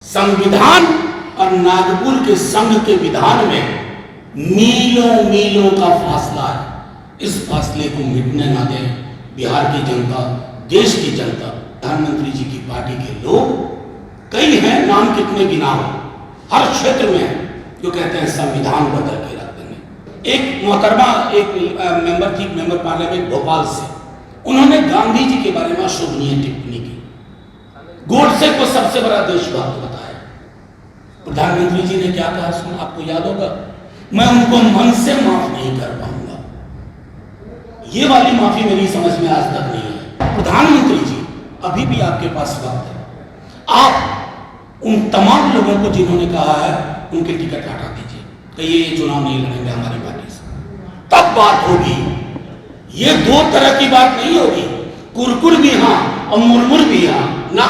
संविधान और नागपुर के संघ के विधान में मीलों मीलों का फासला है। इस फासले को मिटने ना दें बिहार की जनता, देश की जनता। प्रधानमंत्री जी की पार्टी के लोग कई हैं, नाम कितने गिना हो, हर क्षेत्र में हैं जो कहते हैं संविधान बदल के रख देंगे। एक मोहतरमा एक मेंबर थी, मेंबर पार्लियामेंट भोपाल से, उन्होंने गांधी जी के बारे में अशोभनीय टिप्पणी की, गोडसे को सबसे बड़ा देशभक्त बताया। प्रधानमंत्री जी ने क्या कहा सुन, आपको याद होगा, मैं उनको मन से माफ नहीं कर पाऊंगा। ये वाली माफी मेरी समझ में आज तक नहीं है। प्रधानमंत्री जी, अभी भी आपके पास वक्त है, आप उन तमाम लोगों को जिन्होंने कहा है उनके टिकट हटा दीजिए, कहिए ये चुनाव नहीं लड़ेंगे हमारी पार्टी से, तब बात होगी। ये दो तरह की बात नहीं होगी, कुरकुर भी हां और मुरमुर भी हां ना।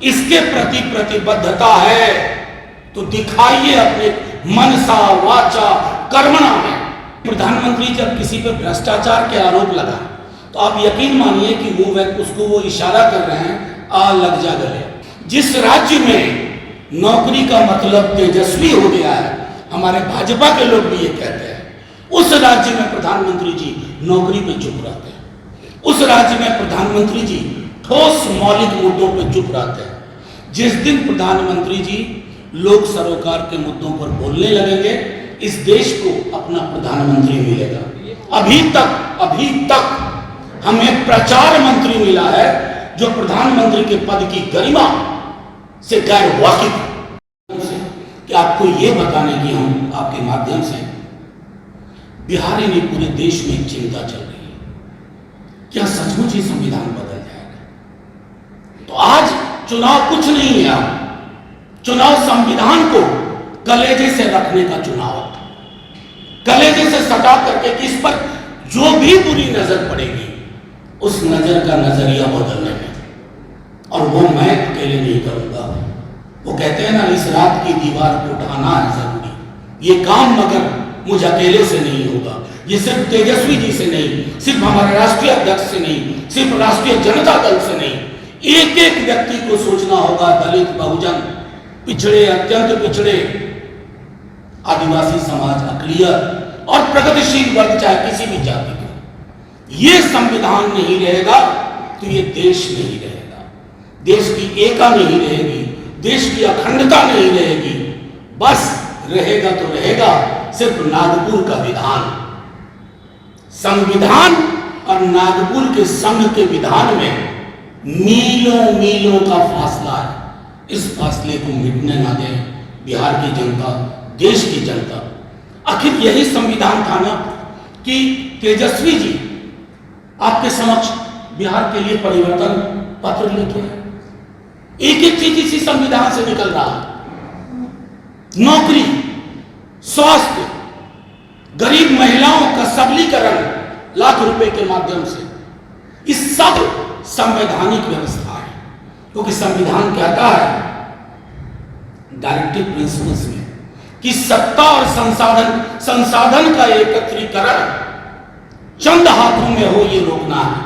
इसके प्रति प्रतिबद्धता है तो दिखाइए अपने मनसा वाचा कर्मणा में। प्रधानमंत्री जब किसी पर भ्रष्टाचार के आरोप लगा तो आप यकीन मानिए कि उसको वो इशारा कर रहे हैं, आ लग जा गले। जिस राज्य में नौकरी का मतलब तेजस्वी हो गया है, हमारे भाजपा के लोग भी ये कहते हैं, उस राज्य में प्रधानमंत्री जी नौकरी पे चुप रहते हैं। उस राज्य में प्रधानमंत्री जी ठोस मौलिक मुद्दों पे चुप रहते हैं। जिस दिन प्रधानमंत्री जी लोक सरोकार के मुद्दों पर बोलने लगेंगे, इस देश को अपना प्रधानमंत्री मिलेगा। अभी तक हमें प्रचार मंत्री मिला है जो प्रधानमंत्री के पद की गरिमा से गैर वाकिफ है। कि आपको ये बताने की हम आपके माध्यम से, बिहार में पूरे देश में चिंता चल रही है, क्या सचमुच ही संविधान बदल जाएगा? तो आज चुनाव कुछ नहीं है, चुनाव संविधान को कलेजे से रखने का चुनाव है। कलेजे से सटा करके किस पर जो भी बुरी नजर पड़ेगी उस नजर का नजरिया बदलने में, और वो मैं अकेले नहीं करूंगा। वो कहते हैं ना, इस रात की दीवार को उठाना है जरूरी, ये काम मगर मुझ अकेले से नहीं होगा। ये सिर्फ तेजस्वी जी से नहीं, सिर्फ हमारे राष्ट्रीय अध्यक्ष से नहीं, सिर्फ राष्ट्रीय जनता दल से नहीं, एक एक व्यक्ति को सोचना होगा। दलित, बहुजन, पिछड़े, अत्यंत पिछड़े, आदिवासी समाज, अकलियत और प्रगतिशील वर्ग, चाहे किसी भी जाति का, ये संविधान नहीं रहेगा तो ये देश नहीं रहेगा, देश की एकता नहीं रहेगी, देश की अखंडता नहीं रहेगी। बस रहेगा तो रहेगा सिर्फ नागपुर का विधान। संविधान और नागपुर के संघ के विधान में मीलों मीलों का फासला है। इस फासले को मिटने ना दें बिहार की जनता, देश की जनता। आखिर यही संविधान था ना कि तेजस्वी जी आपके समक्ष बिहार के लिए परिवर्तन पत्र लिखे हैं। एक एक चीज इसी संविधान से निकल रहा है। नौकरी, स्वास्थ्य, गरीब महिलाओं का सबलीकरण लाख रुपए के माध्यम से, इस सब संवैधानिक व्यवस्था है। क्योंकि संविधान कहता है डायरेक्टिव प्रिंसिपल्स में कि सत्ता और संसाधन का एकत्रीकरण चंद हाथों में हो, ये रोकना है।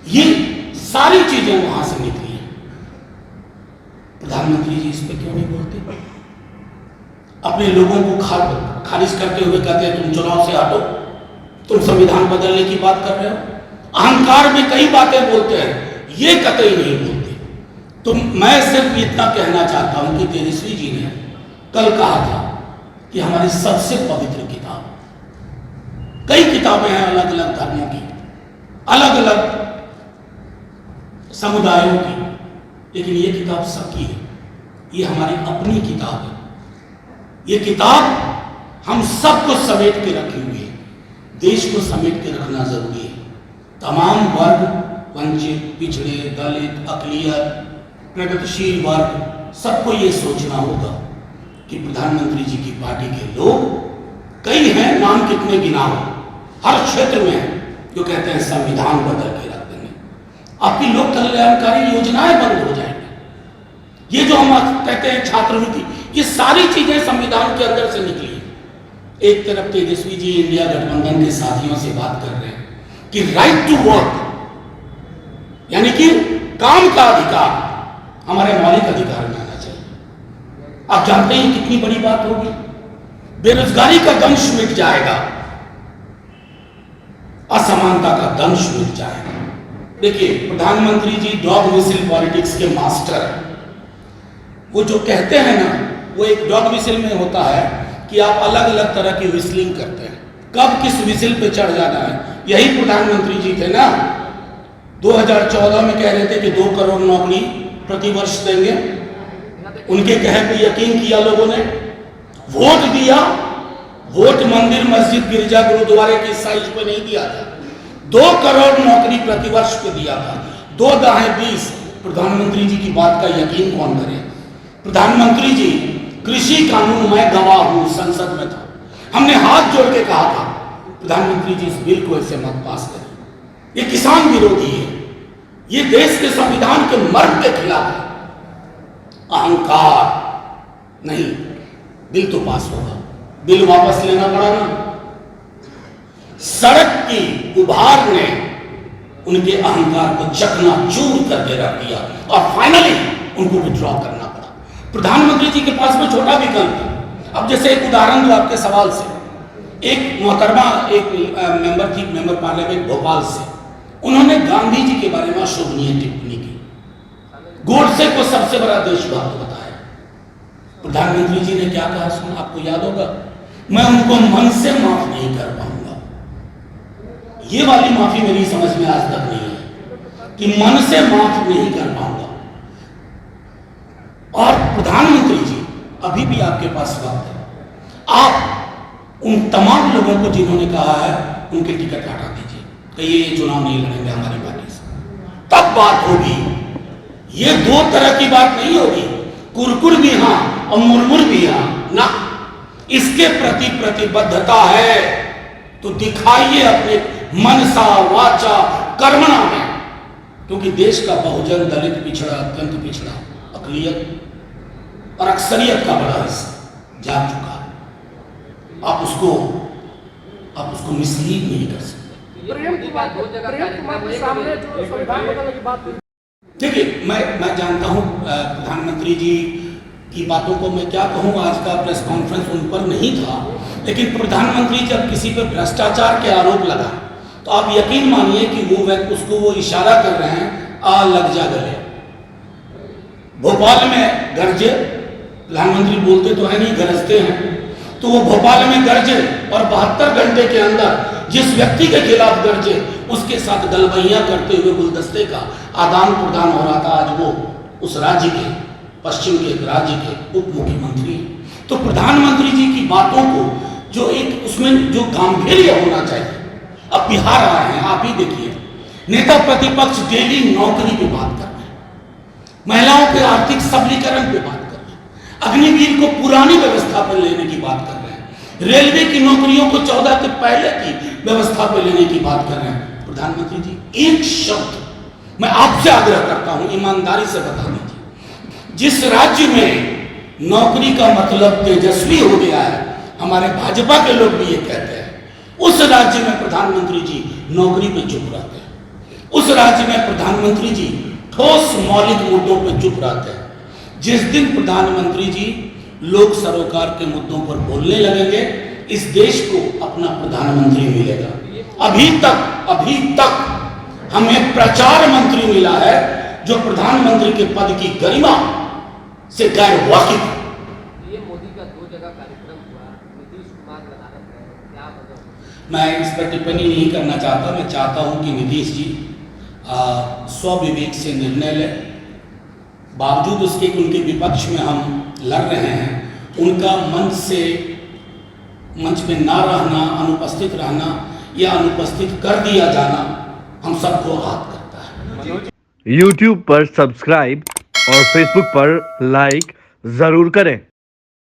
ये सारी चीजें वहां से निकली हैं। प्रधानमंत्री जी इस पे क्यों नहीं बोलते? अपने लोगों को खारिज करते हुए कहते हैं तुम चुनाव से हटो, तुम संविधान बदलने की बात कर रहे हो। अहंकार में कई बातें बोलते हैं, ये कतई नहीं बोलते। तो मैं सिर्फ इतना कहना चाहता हूं कि तेजस्वी जी ने कल कहा था कि हमारी सबसे पवित्र किताब, कई किताबें हैं अलग अलग धर्मों की, अलग अलग समुदायों की, लेकिन ये किताब सबकी है, ये हमारी अपनी किताब है। ये किताब हम सबको समेट के रखी हुई है, देश को समेट के रखना जरूरी है। तमाम वर्ग, वंचित, पिछड़े, दलित, अकलियत, प्रगतिशील वर्ग, सबको ये सोचना होगा कि प्रधानमंत्री जी की पार्टी के लोग कई हैं, नाम कितने गिना हो, हर क्षेत्र में हैं जो कहते हैं संविधान बदल के रख देंगे, आपकी लोक कल्याणकारी योजनाएं बंद हो जाएंगी। ये जो हम कहते हैं छात्रवृत्ति, ये सारी चीजें संविधान के अंदर से निकली। एक तरफ तेजस्वी जी इंडिया गठबंधन के साथियों से बात कर रहे हैं कि राइट टू वर्क, यानी कि काम का अधिकार, हमारे मौलिक अधिकार में आना चाहिए। आप जानते हैं कितनी बड़ी बात होगी, बेरोजगारी का दंश मिट जाएगा, असमानता का दंश मिट जाएगा। देखिए प्रधानमंत्री जी डॉग विसिल पॉलिटिक्स के मास्टर हैं। वो जो कहते हैं ना, वो एक डॉग विसिल में होता है कि आप अलग अलग तरह की विस्लिंग करते हैं, कब किस विसिल पे चढ़ जाना है। यही प्रधानमंत्री जी थे ना, 2014 में कह रहे थे कि 2 करोड़ नौकरी प्रतिवर्ष देंगे। उनके कहे पे यकीन किया लोगों ने, वोट दिया। वोट मंदिर मस्जिद गिरजा गुरुद्वारे की साइज पे नहीं दिया था, 2 करोड़ नौकरी प्रतिवर्ष पे दिया था। 2 दाहें 20। प्रधानमंत्री जी की बात का यकीन कौन करे। प्रधानमंत्री जी कृषि कानून में गवाह हूं, संसद में था, हमने हाथ जोड़ के कहा था प्रधानमंत्री जी इस बिल को ऐसे मत पास करें, ये किसान विरोधी है, ये देश के संविधान के मर्म के खिलाफ है। अहंकार नहीं, बिल तो पास होगा। बिल वापस लेना पड़ा ना। सड़क की उभार ने उनके अहंकार को चकनाचूर करके रख दिया और फाइनली उनको विड्रॉ करना पड़ा। प्रधानमंत्री जी के पास में छोटा विकल्प है। अब जैसे एक उदाहरण दो आपके सवाल से, एक मोहतरमा एक मेंबर थी, मेंबर पार्लियामेंट भोपाल से, उन्होंने गांधी जी के बारे में अशोभनीय टिप्पणी की, गोडसे को सबसे बड़ा देशभक्त बताया। प्रधानमंत्री जी ने क्या कहा सुना, आपको याद होगा, मैं उनको मन से माफ नहीं कर पाऊंगा। ये वाली माफी मेरी समझ में आज तक नहीं है कि मन से माफ नहीं कर पाऊंगा। और प्रधानमंत्री जी अभी भी आपके पास वक्त है, आप उन तमाम लोगों को जिन्होंने कहा है उनके टिकट हटा दीजिए कि ये चुनाव नहीं लड़ेंगे हमारी पार्टी से, तब बात होगी। ये 2 तरह की बात नहीं होगी, कुरकुर भी हां और मुरमुर भी हां ना। इसके प्रति प्रतिबद्धता है तो दिखाइए अपने मनसा वाचा कर्मणा में, क्योंकि देश का बहुजन, दलित, पिछड़ा, अत्यंत पिछड़ा, अकलियत और अक्सरियत का बड़ा हिस्सा जाग चुका है। आप उसको मिसलीड नहीं कर सकते। देखिए मैं जानता हूं प्रधानमंत्री जी की बातों को मैं क्या कहूं, आज का प्रेस कॉन्फ्रेंस उन पर नहीं था, लेकिन प्रधानमंत्री जब किसी पर भ्रष्टाचार के आरोप लगा तो आप यकीन मानिए कि वो इशारा कर रहे हैं, आ लग जा गले। भोपाल में गरजे, प्रधानमंत्री बोलते तो है नहीं, गरजते हैं, तो वो भोपाल में गरजे और 72 घंटे के अंदर जिस व्यक्ति के खिलाफ गरजे उसके साथ गलबैया करते हुए गुलदस्ते का आदान प्रदान हो रहा था। आज वो उस राज्य के, पश्चिम के एक राज्य के उप मुख्यमंत्री। तो प्रधानमंत्री जी की बातों को जो एक उसमें जो गांभीर्य होना चाहिए, अब बिहार आए हैं, आप ही देखिए, नेता प्रतिपक्ष डेली नौकरी पे बात कर रहे हैं, महिलाओं के आर्थिक सबलीकरण पे बात कर रहे हैं, अग्निवीर को पुरानी व्यवस्था पर लेने की बात कर रहे हैं, रेलवे की नौकरियों को 14 के पहले की व्यवस्था पर लेने की बात कर रहे हैं। प्रधानमंत्री जी एक शब्द मैं आपसे आग्रह करता हूं, ईमानदारी से बता दीजिए, जिस राज्य में नौकरी का मतलब तेजस्वी हो गया है, हमारे भाजपा के लोग भी ये कहते हैं, उस राज्य में प्रधानमंत्री जी नौकरी पे चुप रहते हैं, उस राज्य में प्रधानमंत्री जी ठोस मौलिक मुद्दों पे चुप रहते हैं। जिस दिन प्रधानमंत्री जी लोक सरोकार के मुद्दों पर बोलने लगेंगे, इस देश को अपना प्रधानमंत्री मिलेगा। अभी तक हमें प्रचार मंत्री मिला है जो प्रधानमंत्री के पद की गरिमा से गैर वाकिफ। ये मोदी का 2 जगह कार्यक्रम हुआ, नीतीश कुमार नदारत है, क्या मतलब? मैं इस पर टिप्पणी नहीं करना चाहता। मैं चाहता हूं कि नीतीश जी स्वविवेक से निर्णय लें। बावजूद उसके कि उनके विपक्ष में हम लड़ रहे हैं, उनका मंच पे ना रहना, अनुपस्थित रहना या अनुपस्थित कर दिया जाना हम सबको आहत करता है। YouTube पर सब्सक्राइब और Facebook पर लाइक जरूर करें।